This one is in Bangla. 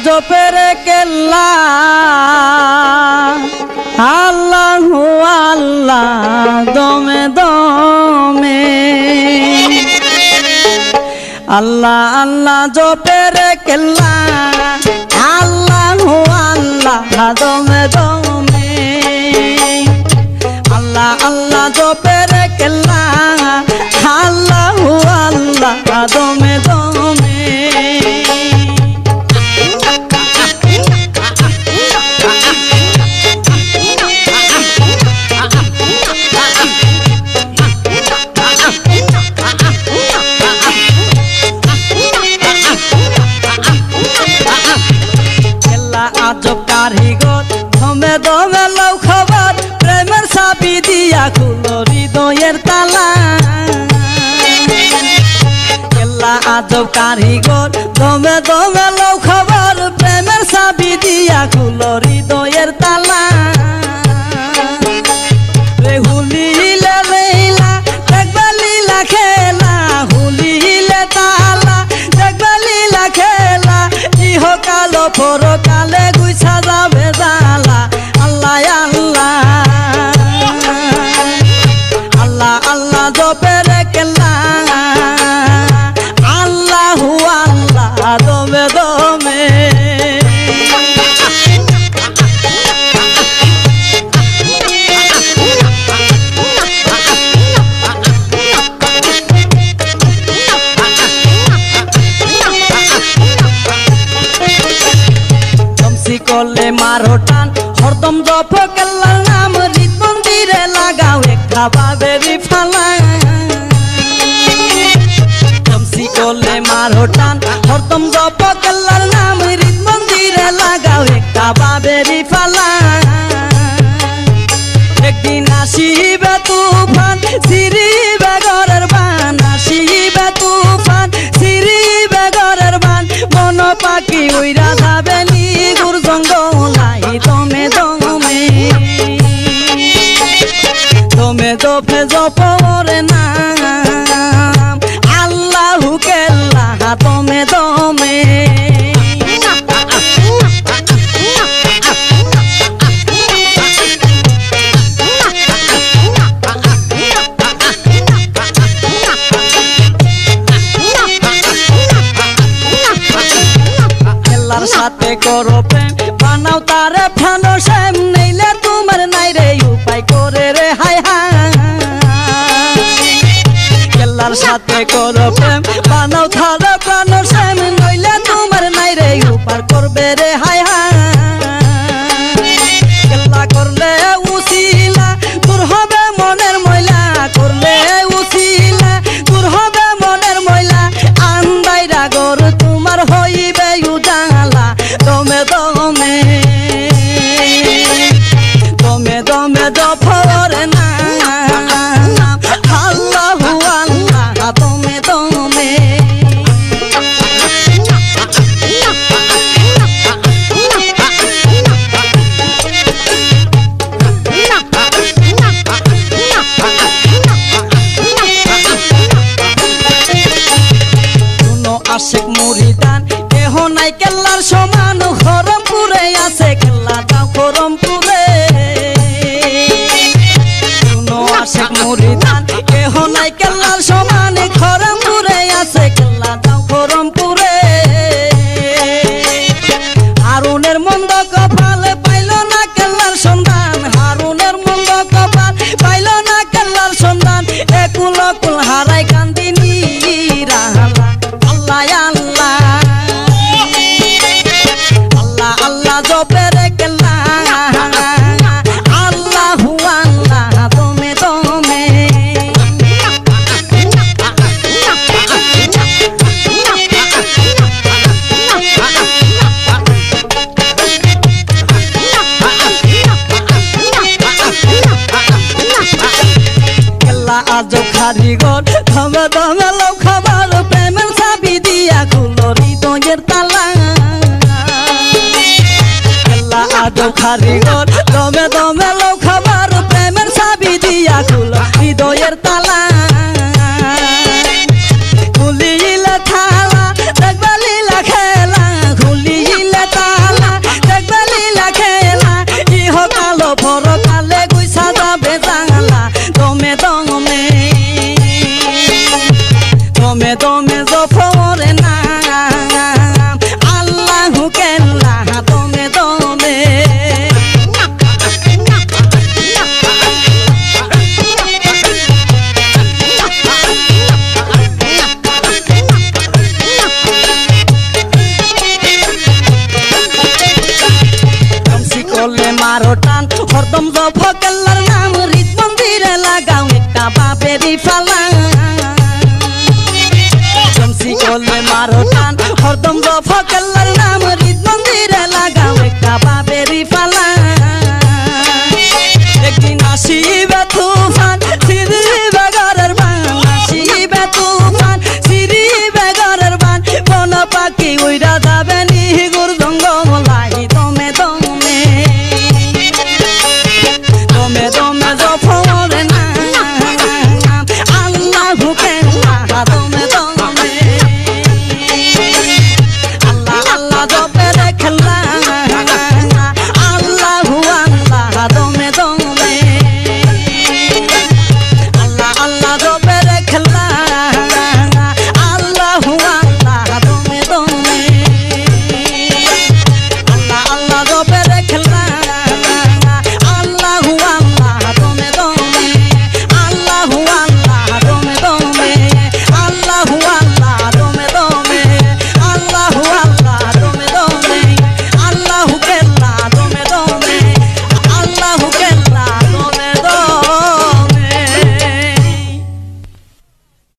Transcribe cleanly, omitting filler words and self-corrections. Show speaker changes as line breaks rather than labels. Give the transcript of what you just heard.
জপের কেল্লা আল্লাহু আল্লাহ দমে দমে আল্লাহ আল্লাহ জপের কেল্লা আল্লাহু আল্লাহ দমে দমে আল্লাহ আল্লাহ জপের কেল্লা আল্লাহু আল্লাহ দমে দমে আজব কারিগর দমে দমে লও খবর প্রেমের চাবি দিয়া খুলো হৃদয়ের তালা কেল্লা আজব কারিগর দমে দমে লও খবর প্রেমের চাবি দিয়া খুলো হৃদয়ের তালা রে হুলিলে লীলা দেখবা লীলা খেলা হুলিলে তালা দেখবা লীলা খেলা ইহকাল পরকালে গুইছা যাবে জালা আল্লাহ আল্লাহ আল্লাহ আল্লাহ জপের কেল্লা আল্লাহু আল্লাহ দমে দমে করলে মারো টান হরদম জপ কেল্লার নাম হৃদ মন্দিরে লাগাও একটা বাবেরি ফালা জমসি করলে মারো টান হরদম জপ কেল্লার নাম হৃদ মন্দিরে লাগাও একটা বাবেরি ফালা একদিন আসিবে তুফান সিরিবে ঘরের বান আসিবে তুফান সিরিবে ঘরের বান মন পাখি উইরা যাবে নিগুর জঙ্গলাই দমে দমে দমে দফে জপরে নাম আল্লাহু কেল্লা দমে দমে সাথে করো প্রেম বানাও তারে ফানো সেম নেইলে তোমার নাই রে উপায় করে রে হাই হাই কেল্লার সাথে করো প্রেম বানাও তারে ফানো সেম নইলে তোমার নাই রে উপায় করবে রে হাই হাই কেল্লা করলে উসিলা দূর হবে মনের ময়লা করলে উসিলা দূর হবে মনের ময়লা আন্দাইরা গর তোমার হইবে উজালা দমে দমে দমে দমে জপরে না আল্লাহু আল্লাহ দমে দমে আশেক মুরিদান কেহ নাই কেল্লার সমান খরমপুরে আছে কেল্লা দাও খরমপুরে শুনো আশেক মুরিদান কেহ নাই কেল্লার সমান খরমপুরে আছে কেল্লা দাও খরমপুরে হারুনের মন্দ কপাল পাইল না কেল্লার সন্ধান হারুনের মন্দ কপাল পাইল না কেল্লার সন্ধান একুল কুল হারাই কান্দিনী রাহালা আল্লাহ আল্লাহ আল্লাহ জপের কেল্লা আল্লাহু আল্লাহ দমে দমে কেল্লা আজব কারিগর দমে দমে লও খাবার প্রেমের চাবি দিয়া খুলো হৃদয়ের তালা কেল্লা আজব কারিগর দমে দমে লও খাবার প্রেমের চাবি দিয়া খুলো হৃদয়ের তালা খুলিলে থালা দেখবা লীলা খেলা খুলিলে ফকেল্লার নাম হৃদ মন্দিরে লাগাও একটা বাপেরই ফালা